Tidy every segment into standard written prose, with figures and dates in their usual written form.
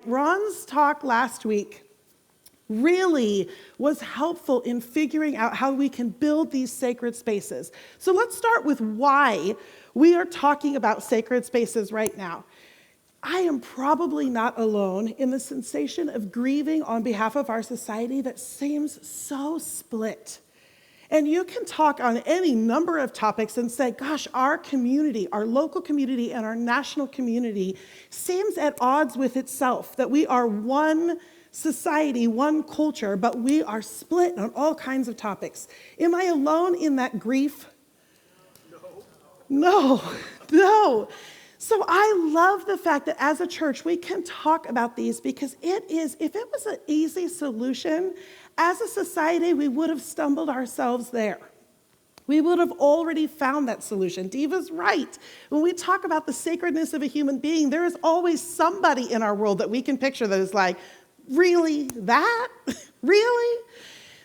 Ron's talk last week really was helpful in figuring out how we can build these sacred spaces. So let's start with why we are talking about sacred spaces right now. I am probably not alone in the sensation of grieving on behalf of our society that seems so split. And you can talk on any number of topics and say, gosh, our community, our local community and our national community seems at odds with itself, that we are one society, one culture, but we are split on all kinds of topics. Am I alone in that grief? No. So I love the fact that as a church, we can talk about these because if it was an easy solution, as a society, we would have stumbled ourselves there. We would have already found that solution. Diva's right. When we talk about the sacredness of a human being, there is always somebody in our world that we can picture that is like, really? That? Really?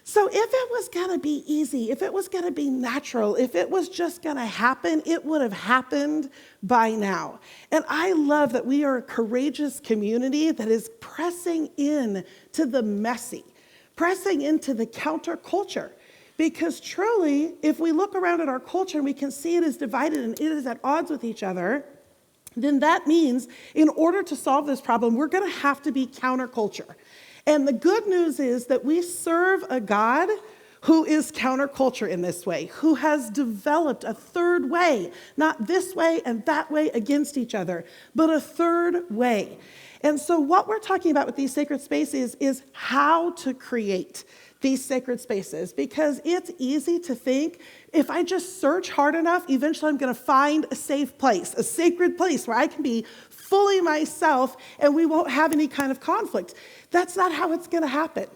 So if it was going to be easy, if it was going to be natural, if it was just going to happen, it would have happened by now. And I love that we are a courageous community that is pressing in to the messy, pressing into the counterculture. Because truly, if we look around at our culture and we can see it is divided and it is at odds with each other, then that means in order to solve this problem, we're going to have to be counterculture. And the good news is that we serve a God who is counterculture in this way, who has developed a third way, not this way and that way against each other, but a third way. And so what we're talking about with these sacred spaces is how to create these sacred spaces, because it's easy to think if I just search hard enough, eventually I'm going to find a safe place, a sacred place where I can be fully myself and we won't have any kind of conflict. That's not how it's going to happen.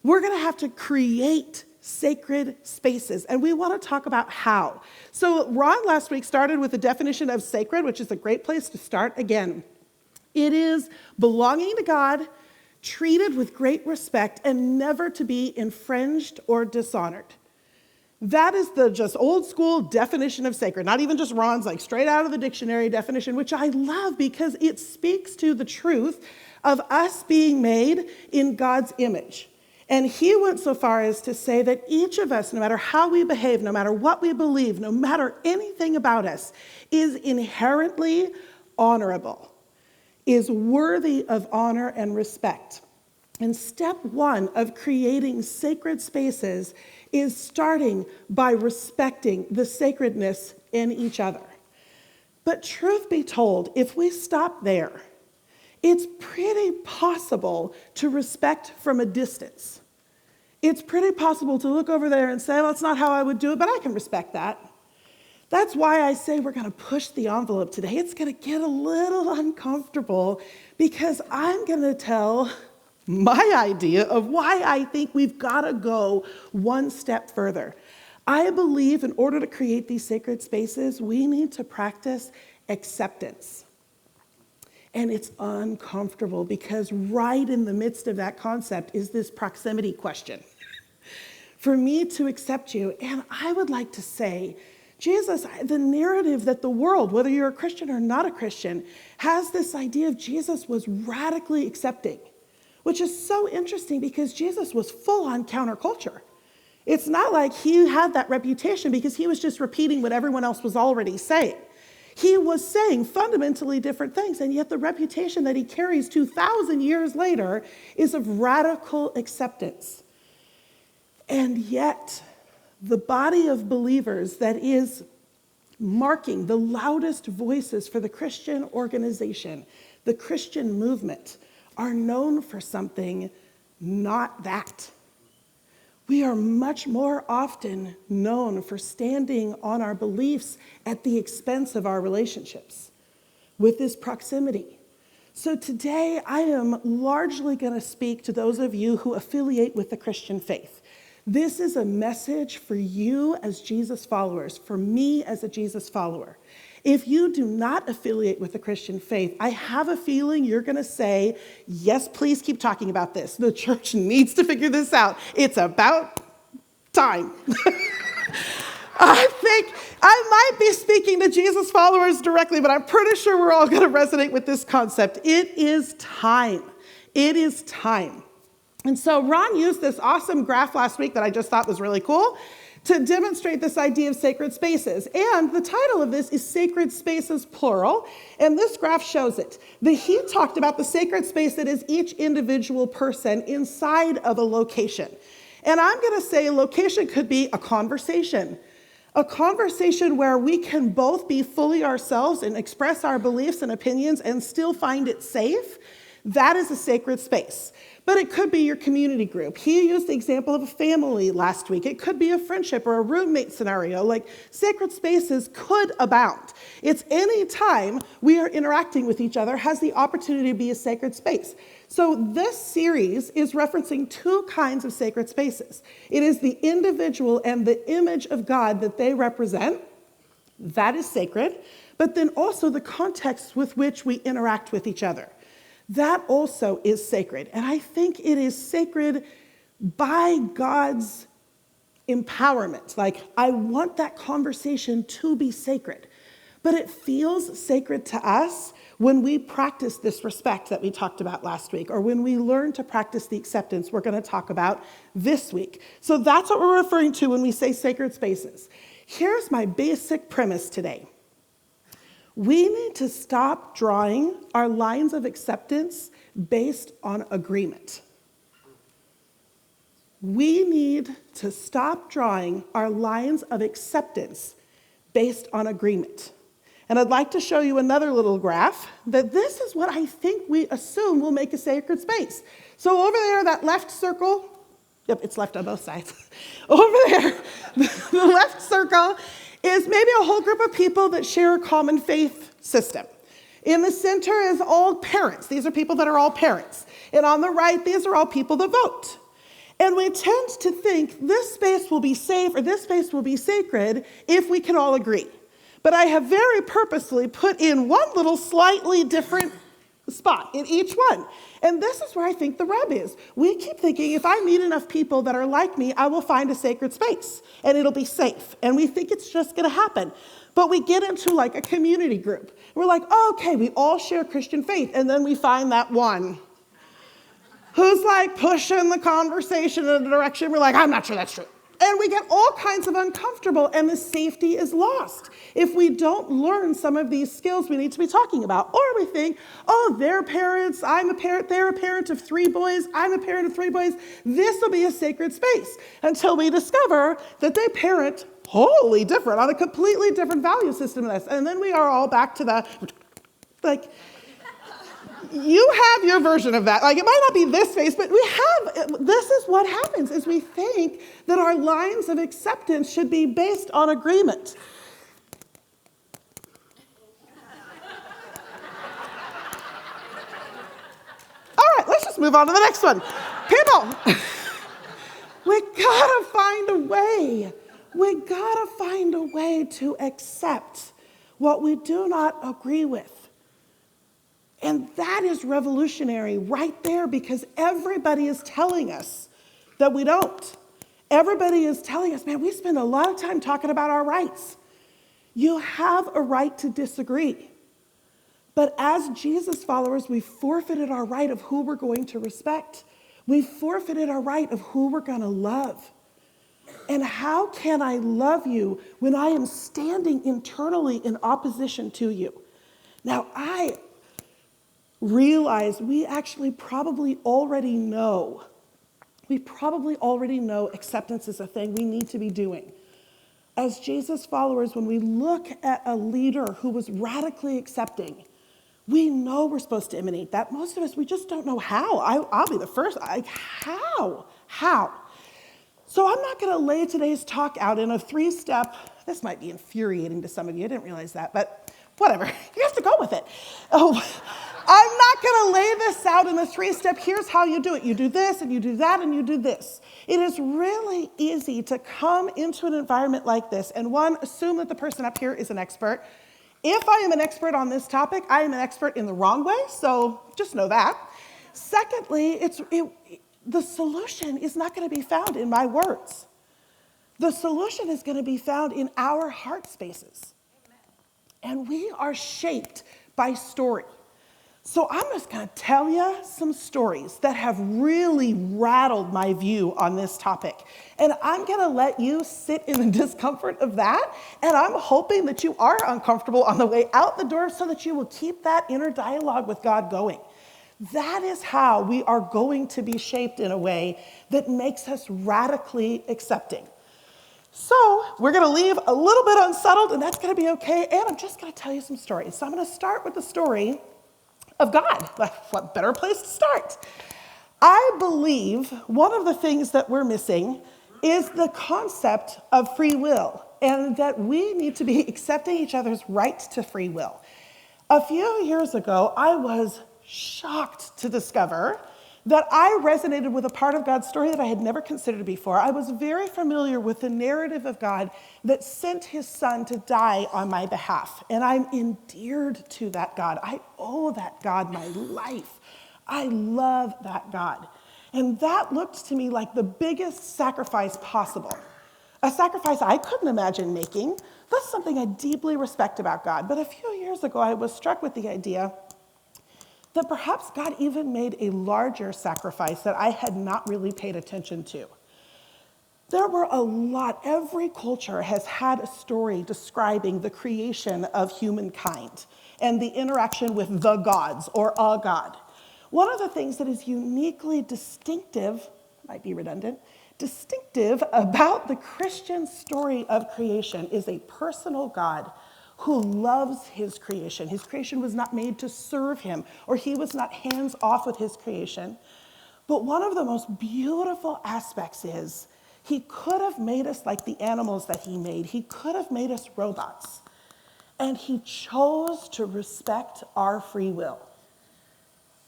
We're going to have to create sacred spaces, and we want to talk about how. So Ron last week started with the definition of sacred, which is a great place to start again. It is belonging to God, treated with great respect, and never to be infringed or dishonored. That is the just old school definition of sacred, not even just Ron's like straight out of the dictionary definition, which I love because it speaks to the truth of us being made in God's image. And he went so far as to say that each of us, no matter how we behave, no matter what we believe, no matter anything about us, is inherently honorable, is worthy of honor and respect. And step one of creating sacred spaces is starting by respecting the sacredness in each other. But truth be told, if we stop there, it's pretty possible to respect from a distance. It's pretty possible to look over there and say, well, it's not how I would do it, but I can respect that. That's why I say we're going to push the envelope today. It's going to get a little uncomfortable because I'm going to tell my idea of why I think we've got to go one step further. I believe in order to create these sacred spaces, we need to practice acceptance. And it's uncomfortable because right in the midst of that concept is this proximity question. For me to accept you, and I would like to say, Jesus, the narrative that the world, whether you're a Christian or not a Christian, has this idea of Jesus was radically accepting, which is so interesting because Jesus was full on counterculture. It's not like he had that reputation because he was just repeating what everyone else was already saying. He was saying fundamentally different things, and yet the reputation that he carries 2,000 years later is of radical acceptance. And yet, the body of believers that is marking the loudest voices for the Christian organization, the Christian movement, are known for something not that. We are much more often known for standing on our beliefs at the expense of our relationships with this proximity. So today, I am largely going to speak to those of you who affiliate with the Christian faith. This is a message for you as Jesus followers, for me as a Jesus follower. If you do not affiliate with the Christian faith, I have a feeling you're going to say, yes, please keep talking about this. The church needs to figure this out. It's about time. I think I might be speaking to Jesus followers directly, but I'm pretty sure we're all going to resonate with this concept. It is time. It is time. And so Ron used this awesome graph last week that I just thought was really cool to demonstrate this idea of sacred spaces. And the title of this is Sacred Spaces, plural. And this graph shows it. He talked about the sacred space that is each individual person inside of a location. And I'm going to say a location could be a conversation where we can both be fully ourselves and express our beliefs and opinions and still find it safe. That is a sacred space. But it could be your community group. He used the example of a family last week. It could be a friendship or a roommate scenario. Like, sacred spaces could abound. It's any time we are interacting with each other has the opportunity to be a sacred space. So this series is referencing two kinds of sacred spaces. It is the individual and the image of God that they represent. That is sacred. But then also the context with which we interact with each other. That also is sacred. And I think it is sacred by God's empowerment. Like, I want that conversation to be sacred. But it feels sacred to us when we practice this respect that we talked about last week, or when we learn to practice the acceptance we're going to talk about this week. So that's what we're referring to when we say sacred spaces. Here's my basic premise today. We need to stop drawing our lines of acceptance based on agreement. We need to stop drawing our lines of acceptance based on agreement. And I'd like to show you another little graph that this is what I think we assume will make a sacred space. So over there, that left circle, yep, it's left on both sides. Over there, the left circle is maybe a whole group of people that share a common faith system. In the center is all parents. These are people that are all parents. And on the right, these are all people that vote. And we tend to think this space will be safe or this space will be sacred if we can all agree. But I have very purposely put in one little slightly different spot in each one. And this is where I think the rub is. We keep thinking if I meet enough people that are like me, I will find a sacred space and it'll be safe. And we think it's just going to happen. But we get into like a community group. We're like, oh, okay, we all share Christian faith. And then we find that one who's like pushing the conversation in a direction. We're like, I'm not sure that's true. And we get all kinds of uncomfortable, and the safety is lost if we don't learn some of these skills we need to be talking about. Or we think, oh, they're parents, I'm a parent, they're a parent of 3 boys, I'm a parent of 3 boys. This will be a sacred space until we discover that they parent wholly different on a completely different value system than us. And then we are all back to the, like, you have your version of that. Like, it might not be this space, but this is what happens, is we think that our lines of acceptance should be based on agreement. All right, let's just move on to the next one. People, we gotta find a way. We gotta find a way to accept what we do not agree with. And that is revolutionary right there, because everybody is telling us that we don't. Everybody is telling us, man, we spend a lot of time talking about our rights. You have a right to disagree. But as Jesus followers, we forfeited our right of who we're going to respect. We forfeited our right of who we're going to love. And how can I love you when I am standing internally in opposition to you? Now, I realize we actually probably already know. We probably already know acceptance is a thing we need to be doing. As Jesus followers, when we look at a leader who was radically accepting, we know we're supposed to imitate that. Most of us, we just don't know how. I'll be the first. Like, how? How? So I'm not going to lay today's talk out in a 3-step. This might be infuriating to some of you. I didn't realize that, but whatever. You have to go with it. Oh, I'm not going to lay this out in a 3-step, here's how you do it. You do this, and you do that, and you do this. It is really easy to come into an environment like this and, one, assume that the person up here is an expert. If I am an expert on this topic, I am an expert in the wrong way, so just know that. Secondly, the solution is not going to be found in my words. The solution is going to be found in our heart spaces. And we are shaped by story. So I'm just going to tell you some stories that have really rattled my view on this topic. And I'm going to let you sit in the discomfort of that. And I'm hoping that you are uncomfortable on the way out the door so that you will keep that inner dialogue with God going. That is how we are going to be shaped in a way that makes us radically accepting. So we're going to leave a little bit unsettled, and that's going to be okay. And I'm just going to tell you some stories. So I'm going to start with the story of God. What better place to start? I believe one of the things that we're missing is the concept of free will, and that we need to be accepting each other's right to free will. A few years ago, I was shocked to discover that I resonated with a part of God's story that I had never considered before. I was very familiar with the narrative of God that sent his son to die on my behalf. And I'm endeared to that God. I owe that God my life. I love that God. And that looked to me like the biggest sacrifice possible. A sacrifice I couldn't imagine making. That's something I deeply respect about God. But a few years ago, I was struck with the idea that perhaps God even made a larger sacrifice that I had not really paid attention to. There were a lot, every culture has had a story describing the creation of humankind and the interaction with the gods or a god. One of the things that is uniquely distinctive, might be redundant, distinctive about the Christian story of creation is a personal God who loves his creation. His creation was not made to serve him, or he was not hands off with his creation. But one of the most beautiful aspects is he could have made us like the animals that he made. He could have made us robots. And he chose to respect our free will.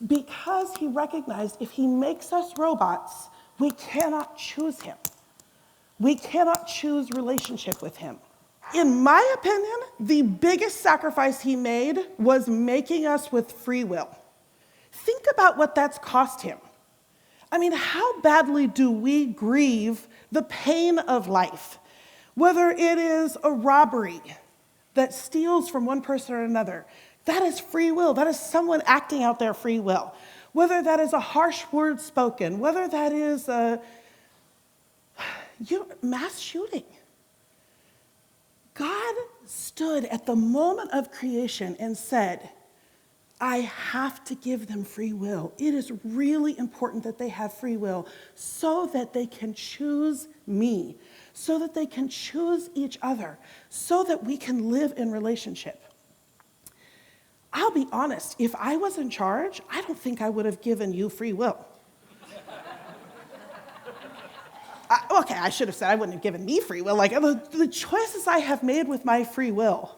Because he recognized if he makes us robots, we cannot choose him. We cannot choose relationship with him. In my opinion, the biggest sacrifice he made was making us with free will. Think about what that's cost him. I mean, how badly do we grieve the pain of life? Whether it is a robbery that steals from one person or another, that is free will. That is someone acting out their free will. Whether that is a harsh word spoken, whether that is a mass shooting. God stood at the moment of creation and said, I have to give them free will. It is really important that they have free will so that they can choose me, so that they can choose each other, so that we can live in relationship. I'll be honest, if I was in charge, I don't think I would have given you free will. Okay, I should have said I wouldn't have given me free will. Like the choices I have made with my free will,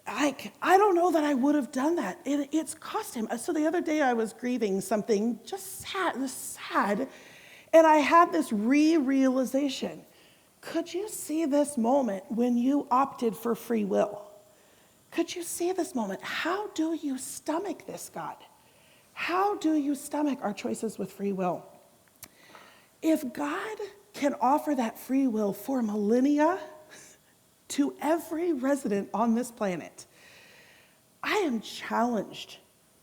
I don't know that I would have done that. It's cost him. So the other day I was grieving something just sad, and I had this realization. Could you see this moment when you opted for free will? Could you see this moment? How do you stomach this, God? How do you stomach our choices with free will? If God can offer that free will for millennia to every resident on this planet, I am challenged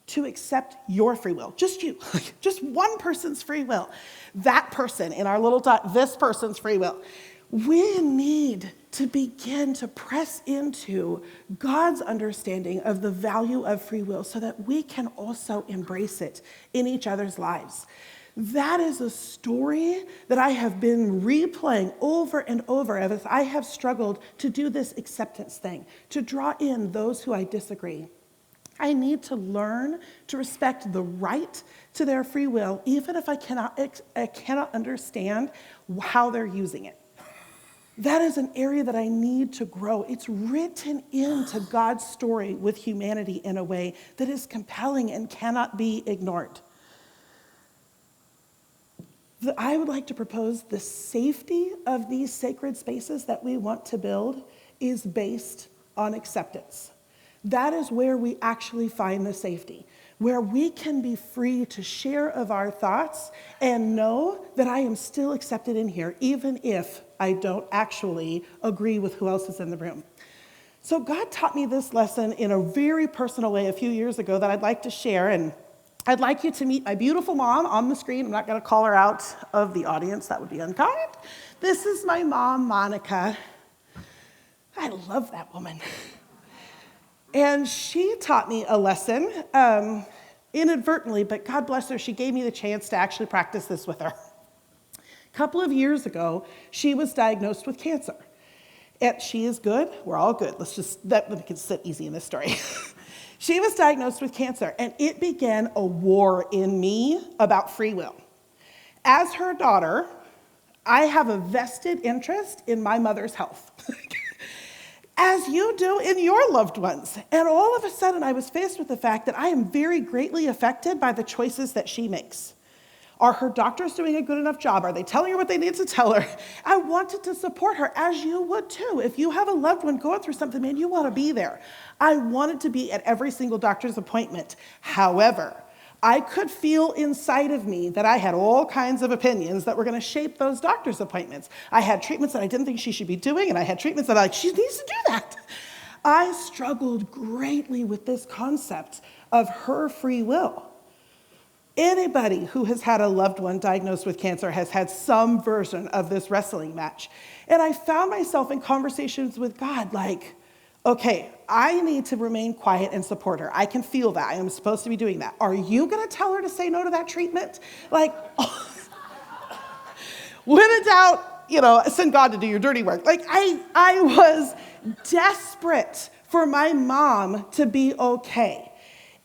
to accept your free will, just you, just one person's free will, that person in our little dot, this person's free will. We need to begin to press into God's understanding of the value of free will so that we can also embrace it in each other's lives. That is a story that I have been replaying over and over as I have struggled to do this acceptance thing, to draw in those who I disagree. I need to learn to respect the right to their free will, even if I cannot understand how they're using it. That is an area that I need to grow. It's written into God's story with humanity in a way that is compelling and cannot be ignored. I would like to propose the safety of these sacred spaces that we want to build is based on acceptance. That is where we actually find the safety. where we can be free to share of our thoughts and know that I am still accepted in here, even if I don't actually agree with who else is in the room. So God taught me this lesson in a very personal way a few years ago that I'd like to share, and I'd like you to meet my beautiful mom on the screen. I'm not going to call her out of the audience. That would be unkind. This is my mom, Monica. I love that woman. And she taught me a lesson inadvertently, but God bless her, she gave me the chance to actually practice this with her. A couple of years ago, she was diagnosed with cancer. And she is good. We're all good. We can sit easy in this story. She was diagnosed with cancer, and it began a war in me about free will. As her daughter, I have a vested interest in my mother's health, as you do in your loved ones. And all of a sudden, I was faced with the fact that I am very greatly affected by the choices that she makes. Are her doctors doing a good enough job? Are they telling her what they need to tell her? I wanted to support her, as you would too. If you have a loved one going through something, man, you want to be there. I wanted to be at every single doctor's appointment. However, I could feel inside of me that I had all kinds of opinions that were going to shape those doctor's appointments. I had treatments that I didn't think she should be doing, and I had treatments that she needs to do that. I struggled greatly with this concept of her free will. Anybody who has had a loved one diagnosed with cancer has had some version of this wrestling match. And I found myself in conversations with God like, okay, I need to remain quiet and support her. I can feel that. I am supposed to be doing that. Are you going to tell her to say no to that treatment? Like, when in doubt, send God to do your dirty work. Like, I was desperate for my mom to be okay.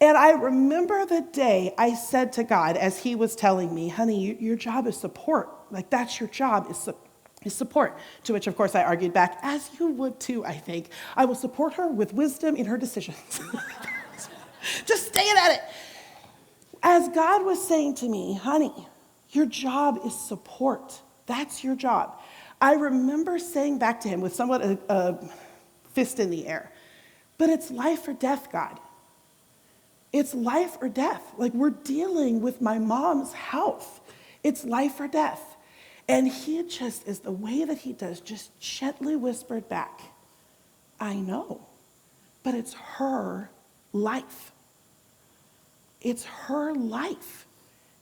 And I remember the day I said to God, as he was telling me, honey, your job is support. Like, that's your job, is support. To which, of course, I argued back, as you would too, I think. I will support her with wisdom in her decisions. Just staying at it. As God was saying to me, honey, your job is support. That's your job. I remember saying back to him with somewhat a fist in the air, but it's life or death, God. It's life or death. Like, we're dealing with my mom's health. It's life or death. And he just, is the way that he does, just gently whispered back, I know, but it's her life. It's her life.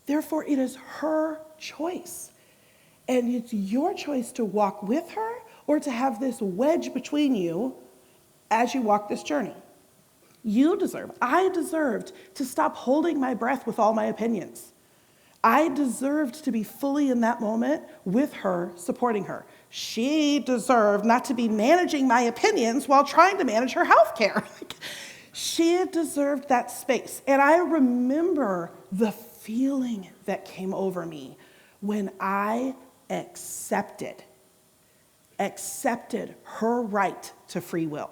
Therefore, it is her choice. And it's your choice to walk with her or to have this wedge between you as you walk this journey. I deserved to stop holding my breath with all my opinions. I deserved to be fully in that moment with her, supporting her. She deserved not to be managing my opinions while trying to manage her health care. She deserved that space. And I remember the feeling that came over me when I accepted her right to free will,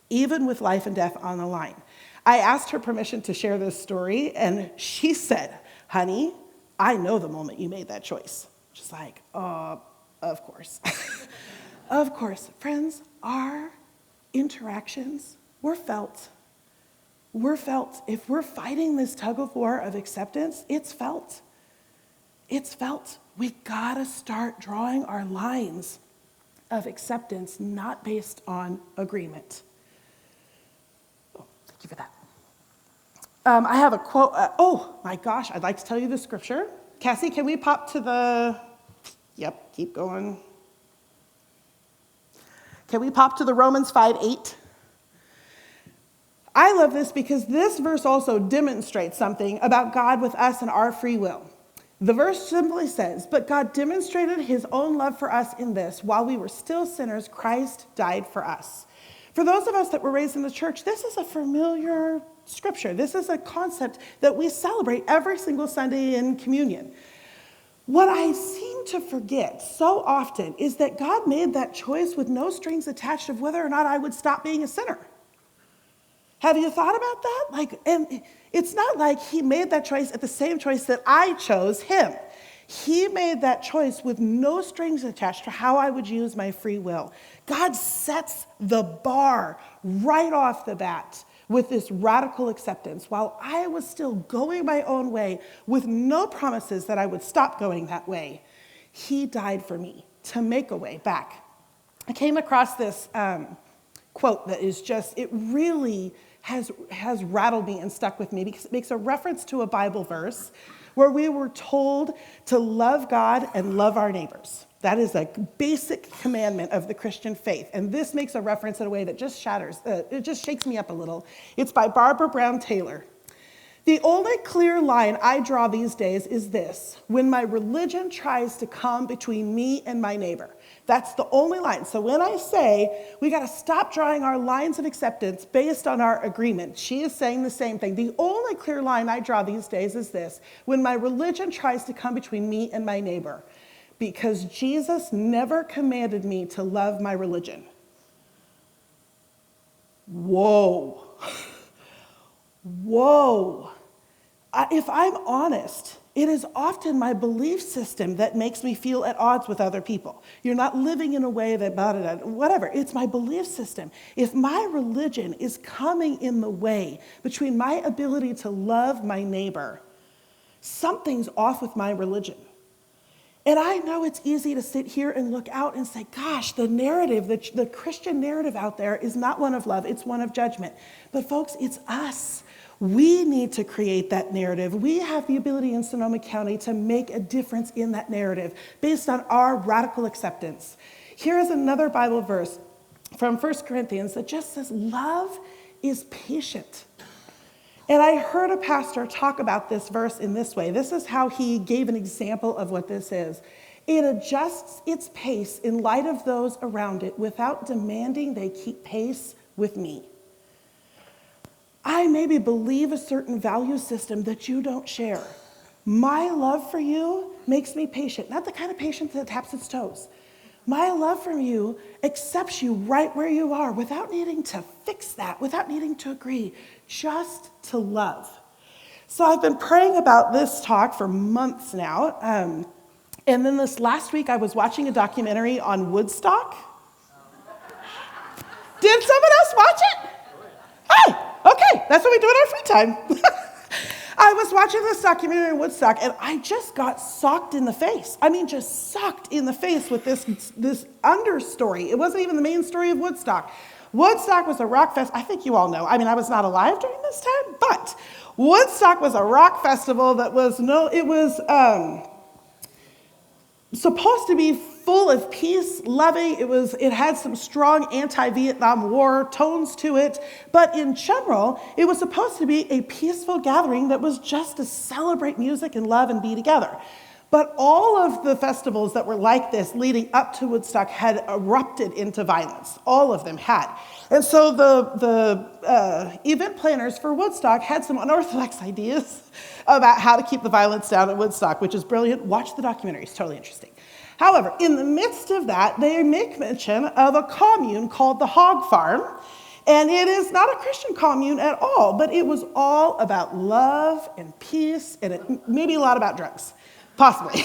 even with life and death on the line. I asked her permission to share this story, and she said, honey, I know the moment you made that choice. Just like, of course. Of course. Friends, our interactions, we're felt. We're felt. If we're fighting this tug of war of acceptance, it's felt. It's felt. We gotta start drawing our lines of acceptance, not based on agreement. Thank you for that. I have a quote. Oh my gosh, I'd like to tell you the scripture. Cassie, can we pop to the, keep going. Can we pop to the Romans 5:8? I love this because this verse also demonstrates something about God with us and our free will. The verse simply says, but God demonstrated his own love for us in this, while we were still sinners, Christ died for us. For those of us that were raised in the church, this is a familiar scripture. This is a concept that we celebrate every single Sunday in communion. What I seem to forget so often is that God made that choice with no strings attached of whether or not I would stop being a sinner. Have you thought about that? And it's not like he made that choice at the same choice that I chose him. He made that choice with no strings attached to how I would use my free will. God sets the bar right off the bat with this radical acceptance while I was still going my own way with no promises that I would stop going that way. He died for me to make a way back. I came across this quote that is just, it really has rattled me and stuck with me because it makes a reference to a Bible verse where we were told to love God and love our neighbors. That is a basic commandment of the Christian faith. And this makes a reference in a way that just it just shakes me up a little. It's by Barbara Brown Taylor. The only clear line I draw these days is this: when my religion tries to come between me and my neighbor. That's the only line. So when I say we got to stop drawing our lines of acceptance based on our agreement, she is saying the same thing. The only clear line I draw these days is this: when my religion tries to come between me and my neighbor, because Jesus never commanded me to love my religion. Whoa. Whoa. If I'm honest, it is often my belief system that makes me feel at odds with other people. You're not living in a way that, whatever. It's my belief system. If my religion is coming in the way between my ability to love my neighbor, something's off with my religion. And I know it's easy to sit here and look out and say, gosh, the narrative, the Christian narrative out there is not one of love, it's one of judgment. But folks, it's us. We need to create that narrative. We have the ability in Sonoma County to make a difference in that narrative based on our radical acceptance. Here is another Bible verse from 1 Corinthians that just says, love is patient. And I heard a pastor talk about this verse in this way. This is how he gave an example of what this is. It adjusts its pace in light of those around it without demanding they keep pace with me. I maybe believe a certain value system that you don't share. My love for you makes me patient, not the kind of patience that taps its toes. My love for you accepts you right where you are without needing to fix that, without needing to agree, just to love. So I've been praying about this talk for months now. And then this last week I was watching a documentary on Woodstock. Did someone else watch it? Hey, okay, that's what we do in our free time. I was watching this documentary on Woodstock, and I just got socked in the face. I mean, just socked in the face with this understory. It wasn't even the main story of Woodstock. Woodstock was a rock fest. I think you all know. I mean, I was not alive during this time, but Woodstock was a rock festival that was supposed to be full of peace, loving. It had some strong anti-Vietnam War tones to it, but in general, it was supposed to be a peaceful gathering that was just to celebrate music and love and be together. But all of the festivals that were like this leading up to Woodstock had erupted into violence. All of them had. And so the event planners for Woodstock had some unorthodox ideas about how to keep the violence down at Woodstock, which is brilliant. Watch the documentary, it's totally interesting. However, in the midst of that, they make mention of a commune called the Hog Farm. And it is not a Christian commune at all, but it was all about love and peace, and maybe a lot about drugs, possibly.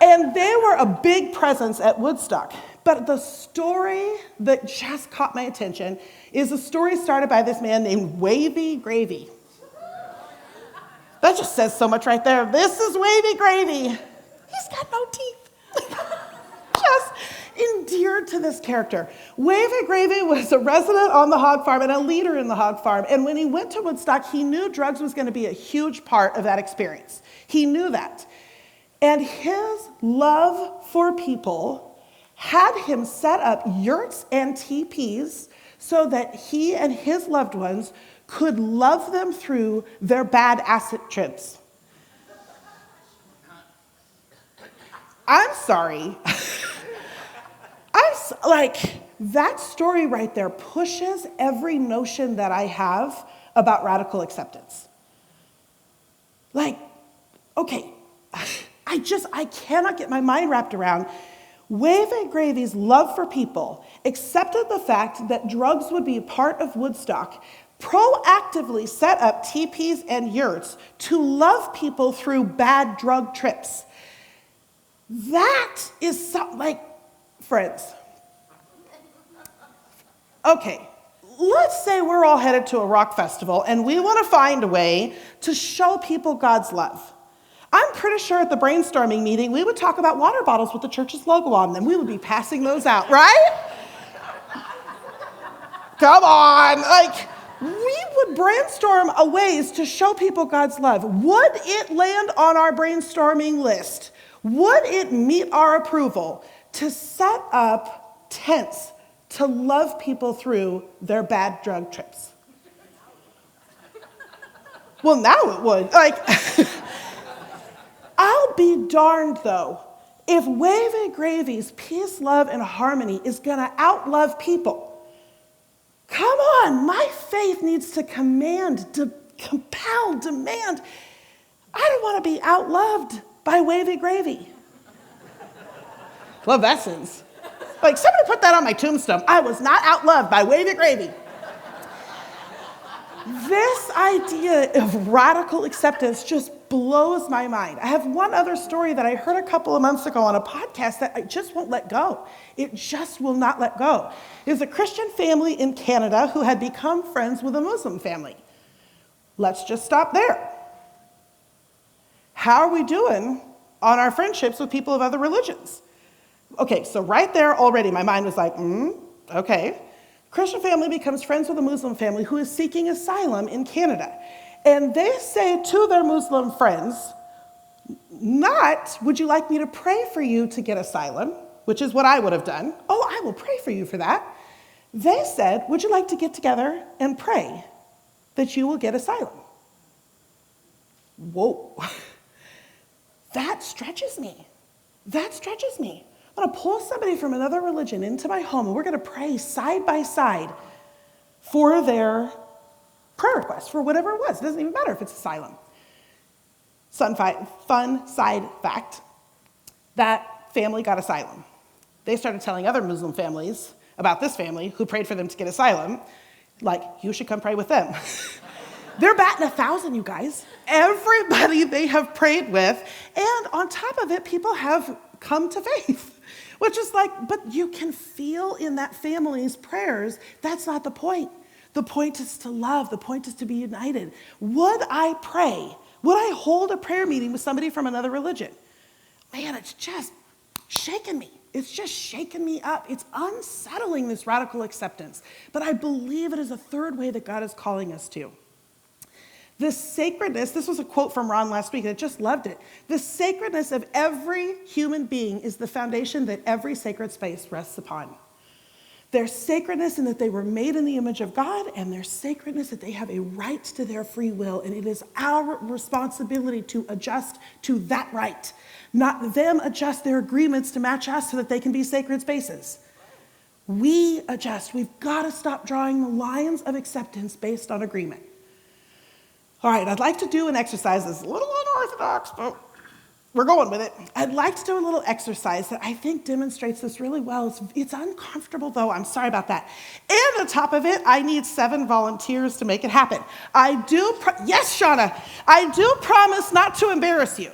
And they were a big presence at Woodstock. But the story that just caught my attention is a story started by this man named Wavy Gravy. That just says so much right there. This is Wavy Gravy. He's got no teeth. Just endeared to this character. Wavy Gravy was a resident on the hog farm and a leader in the hog farm. And when he went to Woodstock, he knew drugs was going to be a huge part of that experience. He knew that. And his love for people had him set up yurts and teepees so that he and his loved ones could love them through their bad acid trips. I'm sorry. That story right there pushes every notion that I have about radical acceptance. Okay, I cannot get my mind wrapped around. Wavy Gravy's love for people accepted the fact that drugs would be a part of Woodstock, proactively set up teepees and yurts to love people through bad drug trips. That is friends. Okay, let's say we're all headed to a rock festival and we want to find a way to show people God's love. I'm pretty sure at the brainstorming meeting, we would talk about water bottles with the church's logo on them. We would be passing those out, right? Come on, we would brainstorm a ways to show people God's love. Would it land on our brainstorming list? Would it meet our approval to set up tents to love people through their bad drug trips? Well, now it would. I'll be darned, though, if Wavy Gravy's peace, love, and harmony is going to outlove people. Come on, my faith needs to compel, demand. I don't want to be outloved by Wavy Gravy. Love that sentence. Somebody put that on my tombstone. I was not outloved by Wavy Gravy. This idea of radical acceptance just blows my mind. I have one other story that I heard a couple of months ago on a podcast that I just won't let go. It just will not let go. It was a Christian family in Canada who had become friends with a Muslim family. Let's just stop there. How are we doing on our friendships with people of other religions? Okay, so right there already my mind was like, okay. Christian family becomes friends with a Muslim family who is seeking asylum in Canada. And they say to their Muslim friends, not, would you like me to pray for you to get asylum, which is what I would have done. Oh, I will pray for you for that. They said, would you like to get together and pray that you will get asylum? Whoa. That stretches me. That stretches me. I'm going to pull somebody from another religion into my home, and we're going to pray side by side for their prayer request, for whatever it was. It doesn't even matter if it's asylum. Fun side fact, that family got asylum. They started telling other Muslim families about this family who prayed for them to get asylum, you should come pray with them. They're batting 1,000, you guys. Everybody they have prayed with, and on top of it, people have come to faith. Which is but you can feel in that family's prayers, that's not the point. The point is to love. The point is to be united. Would I pray? Would I hold a prayer meeting with somebody from another religion? Man, it's just shaking me. It's just shaking me up. It's unsettling, this radical acceptance. But I believe it is a third way that God is calling us to. The sacredness, this was a quote from Ron last week, and I just loved it. The sacredness of every human being is the foundation that every sacred space rests upon. Their sacredness in that they were made in the image of God, and their sacredness that they have a right to their free will, and it is our responsibility to adjust to that right, not them adjust their agreements to match us so that they can be sacred spaces. We adjust. We've got to stop drawing the lines of acceptance based on agreement. All right, I'd like to do an exercise that's a little unorthodox, but we're going with it. I'd like to do a little exercise that I think demonstrates this really well. It's uncomfortable, though. I'm sorry about that. And on top of it, I need 7 volunteers to make it happen. Yes, Shauna, I do promise not to embarrass you.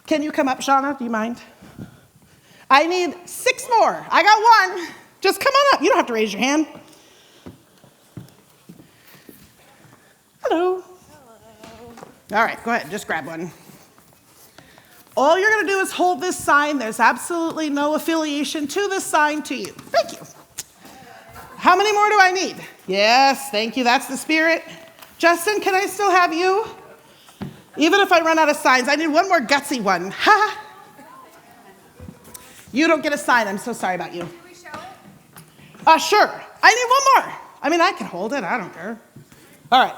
Can you come up, Shauna? Do you mind? I need 6 more. I got 1. Just come on up. You don't have to raise your hand. Hello. All right, go ahead. Just grab one. All you're going to do is hold this sign. There's absolutely no affiliation to this sign to you. Thank you. How many more do I need? Yes, thank you. That's the spirit. Justin, can I still have you? Even if I run out of signs, I need one more gutsy one. Ha! You don't get a sign. I'm so sorry about you. Sure. I need 1 more. I mean, I can hold it. I don't care. All right.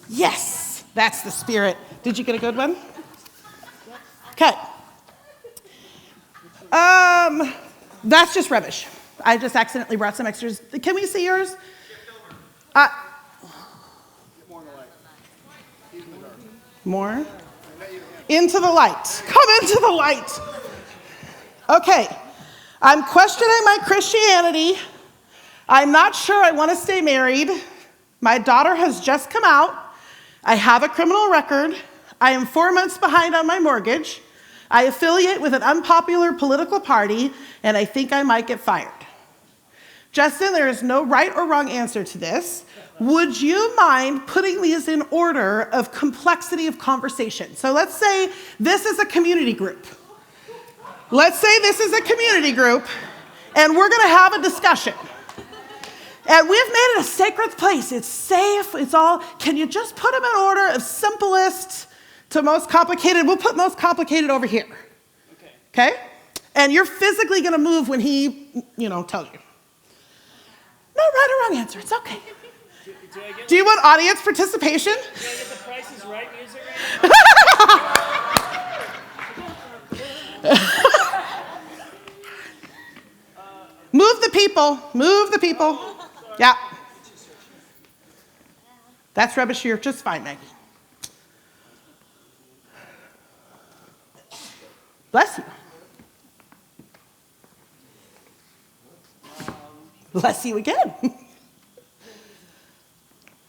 Yes, that's the spirit. Did you get a good one? Okay. That's just rubbish. I just accidentally brought some extras. Can we see yours? More? Into the light. Come into the light. Okay. I'm questioning my Christianity. I'm not sure I want to stay married. My daughter has just come out. I have a criminal record. I am 4 months behind on my mortgage. I affiliate with an unpopular political party, and I think I might get fired. Justin, there is no right or wrong answer to this. Would you mind putting these in order of complexity of conversation? So let's say this is a community group. Let's say this is a community group, and we're going to have a discussion. And we've made it a sacred place. It's safe. It's all. Can you just put them in order of simplest to most complicated? We'll put most complicated over here. Okay? And you're physically going to move when he, tells you. No right or wrong answer. It's okay. Do you want audience participation? Do I get the Price is Right music right now? Move the people. Move the people. Yeah. That's rubbish here. Just fine, Maggie. Bless you. Bless you again.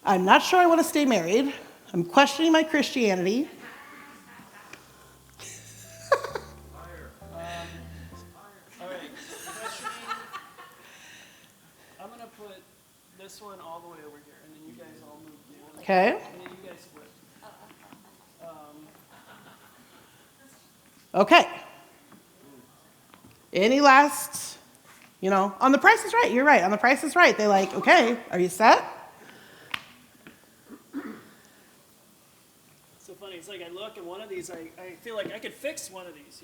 I'm not sure I want to stay married. I'm questioning my Christianity. All right. Questioning. I'm going to put this one all the way over here, and then you guys all move down. Okay. And then you guys split. Okay. Any last, on The Price is Right, you're right. On The Price is Right, they're like, okay, are you set? So funny. It's like I look at one of these, I feel like I could fix one of these,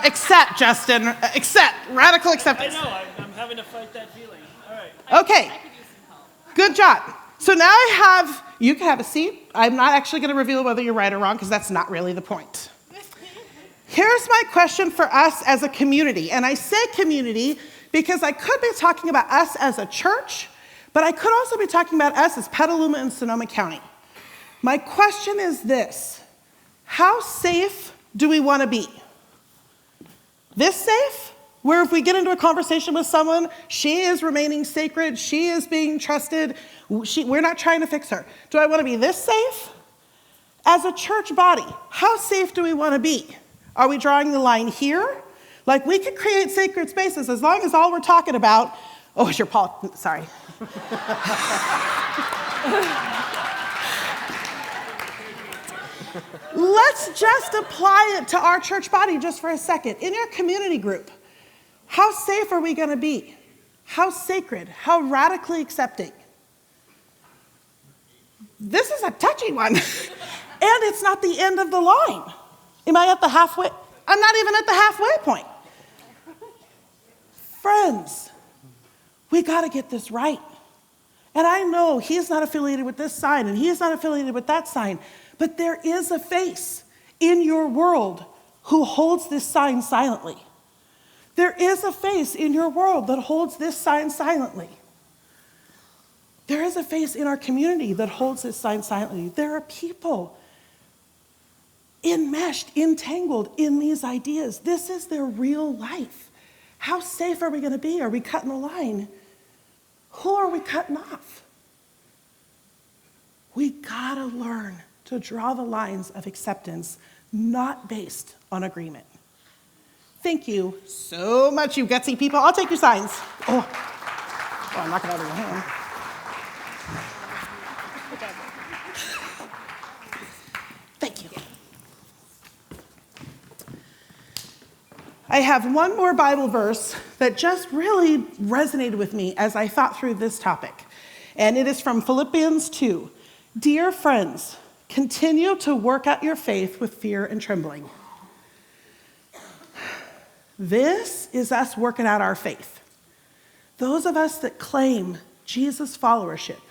Accept, Justin. Accept. Radical acceptance. I know. I'm having to fight that feeling. All right. Okay. Good job. So now you can have a seat. I'm not actually going to reveal whether you're right or wrong because that's not really the point. Here's my question for us as a community. And I say community because I could be talking about us as a church, but I could also be talking about us as Petaluma and Sonoma County. My question is this: how safe do we want to be? This safe? Where if we get into a conversation with someone, she is remaining sacred, she is being trusted, we're not trying to fix her. Do I want to be this safe? As a church body, how safe do we want to be? Are we drawing the line here? Like, we could create sacred spaces as long as all we're talking about, it's your Paul, sorry. Let's just apply it to our church body just for a second. In your community group, how safe are we going to be? How sacred? How radically accepting? This is a touchy one. And it's not the end of the line. Am I at the halfway? I'm not even at the halfway point. Friends, we got to get this right. And I know he's not affiliated with this sign and he's not affiliated with that sign, but there is a face in your world who holds this sign silently. There is a face in your world that holds this sign silently. There is a face in our community that holds this sign silently. There are people enmeshed, entangled in these ideas. This is their real life. How safe are we going to be? Are we cutting the line? Who are we cutting off? We got to learn to draw the lines of acceptance, not based on agreement. Thank you so much, you gutsy people. I'll take your signs. Oh, I'm knocking out of your hand. Thank you. I have one more Bible verse that just really resonated with me as I thought through this topic. And it is from Philippians 2. Dear friends, continue to work out your faith with fear and trembling. This is us working out our faith. Those of us that claim Jesus' followership,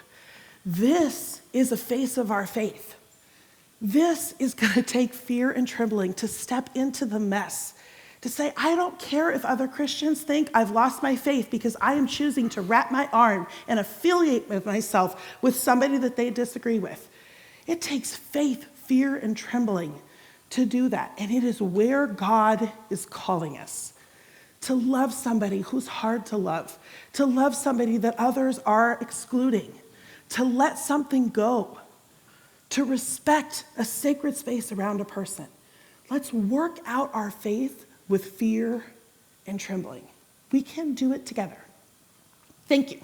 this is a face of our faith. This is going to take fear and trembling to step into the mess, to say, I don't care if other Christians think I've lost my faith because I am choosing to wrap my arm and affiliate with myself with somebody that they disagree with. It takes faith, fear, and trembling to do that. And it is where God is calling us. To love somebody who's hard to love somebody that others are excluding, to let something go, to respect a sacred space around a person. Let's work out our faith with fear and trembling. We can do it together. Thank you.